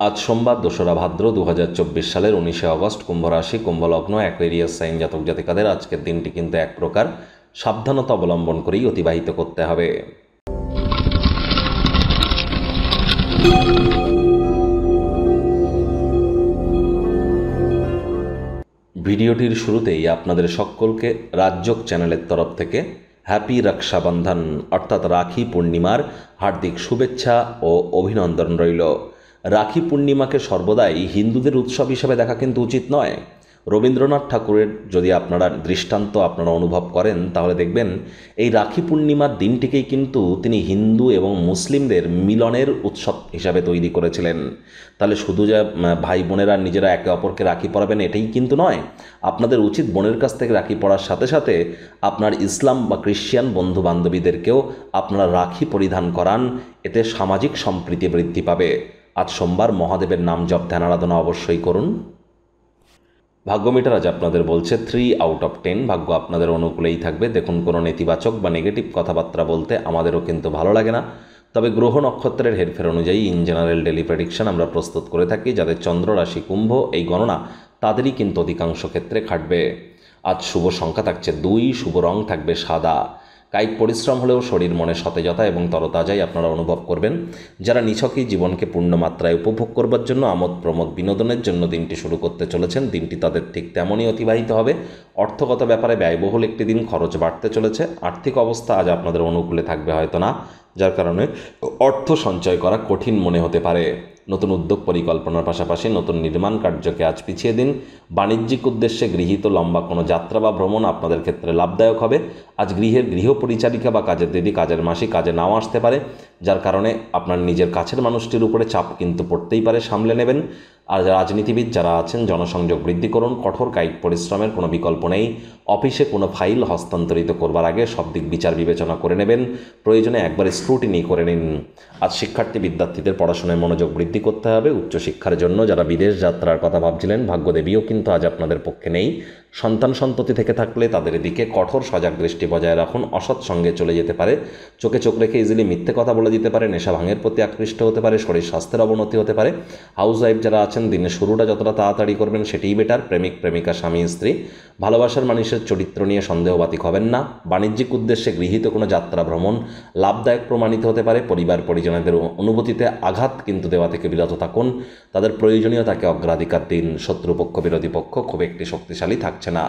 আজ সোমবার ২রা ভাদ্র ২০২৪ সালের ১৯শে অগস্ট, কুম্ভ রাশি, কুম্ভলগ্ন, অ্যাকুয়ারিয়াস সাইন জাতক জাতিকাদের আজকের দিনটি কিন্তু এক প্রকার সাবধানতা অবলম্বন করেই অতিবাহিত করতে হবে। ভিডিওটির শুরুতেই আপনাদের সকলকে রাজযোগ চ্যানেলের তরফ থেকে হ্যাপি রক্ষাবন্ধন অর্থাৎ রাখি পূর্ণিমার হার্দিক শুভেচ্ছা ও অভিনন্দন রইল। রাখি পূর্ণিমাকে সর্বদাই হিন্দুদের উৎসব হিসেবে দেখা কিন্তু উচিত নয়। রবীন্দ্রনাথ ঠাকুরের যদি আপনারা দৃষ্টান্ত অনুভব করেন তাহলে দেখবেন এই রাখি পূর্ণিমার দিনটিকেই কিন্তু তিনি হিন্দু এবং মুসলিমদের মিলনের উৎসব হিসাবে তৈরি করেছিলেন। তাহলে শুধু যে ভাই বোনেরা নিজেরা একে অপরকে রাখি পরাবেন এটাই কিন্তু নয়, আপনাদের উচিত বোনের কাছ থেকে রাখি পরার সাথে সাথে আপনার ইসলাম বা খ্রিশ্চান বন্ধু বান্ধবীদেরকেও আপনারা রাখি পরিধান করান, এতে সামাজিক সম্প্রীতি বৃদ্ধি পাবে। আজ সোমবার মহাদেবের নাম জপ ধ্যান আরাধনা অবশ্যই করুন। ভাগ্যমিটার আজ আপনাদের বলছে 3 আউট অফ 10, ভাগ্য আপনাদের অনুকূলেই থাকবে। দেখুন, কোনো নেতিবাচক বা নেগেটিভ কথাবার্তা বলতে আমাদেরও কিন্তু ভালো লাগে না, তবে গ্রহ নক্ষত্রের হেরফের অনুযায়ী ইন জেনারেল ডেলি প্রেডিকশন আমরা প্রস্তুত করে থাকি। যাদের চন্দ্র রাশি কুম্ভ, এই গণনা তাদেরই কিন্তু অধিকাংশ ক্ষেত্রে খাটবে। আজ শুভ সংখ্যা থাকছে 2, শুভ রং থাকবে সাদা। কায়িক পরিশ্রম হলেও শরীর মনে সতেজতা এবং তরতাজাই আপনারা অনুভব করবেন। যারা নিছকই জীবনকে পূর্ণমাত্রায় উপভোগ করবার জন্য আমোদ প্রমোদ বিনোদনের জন্য দিনটি শুরু করতে চলেছেন, দিনটি তাদের ঠিক তেমনই অতিবাহিত হবে। অর্থগত ব্যাপারে ব্যয়বহুল একটি দিন, খরচ বাড়তে চলেছে। আর্থিক অবস্থা আজ আপনাদের অনুকূলে থাকবে হয়তো না, যার কারণে অর্থ সঞ্চয় করা কঠিন মনে হতে পারে। নতুন উদ্যোগ পরিকল্পনার পাশাপাশি নতুন নির্মাণ কার্যকে আজ পিছিয়ে দিন। বাণিজ্যিক উদ্দেশ্যে গৃহীত লম্বা কোনো যাত্রা বা ভ্রমণ আপনাদের ক্ষেত্রে লাভদায়ক হবে। আজ গৃহের গৃহপরিচারিকা বা কাজের দিদি, কাজের মাসি কাজে নাও আসতে পারে, যার কারণে আপনার নিজের কাছের মানুষটির উপরে চাপ কিন্তু পড়তেই পারে, সামলে নেবেন। আর রাজনীতিবিদ যারা আছেন, জনসংযোগ বৃদ্ধি করুন। কঠোর কায়িক পরিশ্রমের কোনো বিকল্প নেই। অফিসে কোনো ফাইল হস্তান্তরিত করবার আগে সব দিক বিচার বিবেচনা করে নেবেন, প্রয়োজনে একবার স্ক্রুটিনি করে নিন। আজ শিক্ষার্থী বিদ্যার্থীদের পড়াশোনায় মনোযোগ বৃদ্ধি করতে হবে। উচ্চশিক্ষার জন্য যারা বিদেশ যাত্রার কথা ভাবছিলেন, ভাগ্যদেবীও কিন্তু আজ আপনাদের পক্ষে নেই। সন্তান সন্ততি থেকে থাকলে তাদের দিকে কঠোর সজাগ দৃষ্টি বজায় রাখুন। অসৎ সঙ্গে চলে যেতে পারে, চোখে চোখ রেখে ইজিলি মিথ্যে কথা বলে দিতে পারে, নেশা ভাঙের প্রতি আকৃষ্ট হতে পারে, শরীর স্বাস্থ্যের অবনতি হতে পারে। হাউস ওয়াইফ যারা আছেন, দিনের শুরুটা যতটা তাড়াতাড়ি করবেন সেটিই বেটার। প্রেমিক প্রেমিকা, স্বামী স্ত্রী, ভালোবাসার মানুষের চরিত্র নিয়ে সন্দেহবাতিক হবেন না। বাণিজ্যিক উদ্দেশ্যে গৃহীত কোনো যাত্রা ভ্রমণ লাভদায়ক প্রমাণিত হতে পারে। পরিবার পরিজনদের অনুভূতিতে আঘাত কিন্তু দেওয়া থেকে বিরত থাকুন, তাদের প্রয়োজনীয়তাকে অগ্রাধিকার দিন। শত্রুপক্ষ বিরোধী পক্ষ খুব একটি শক্তিশালী থাকছে না।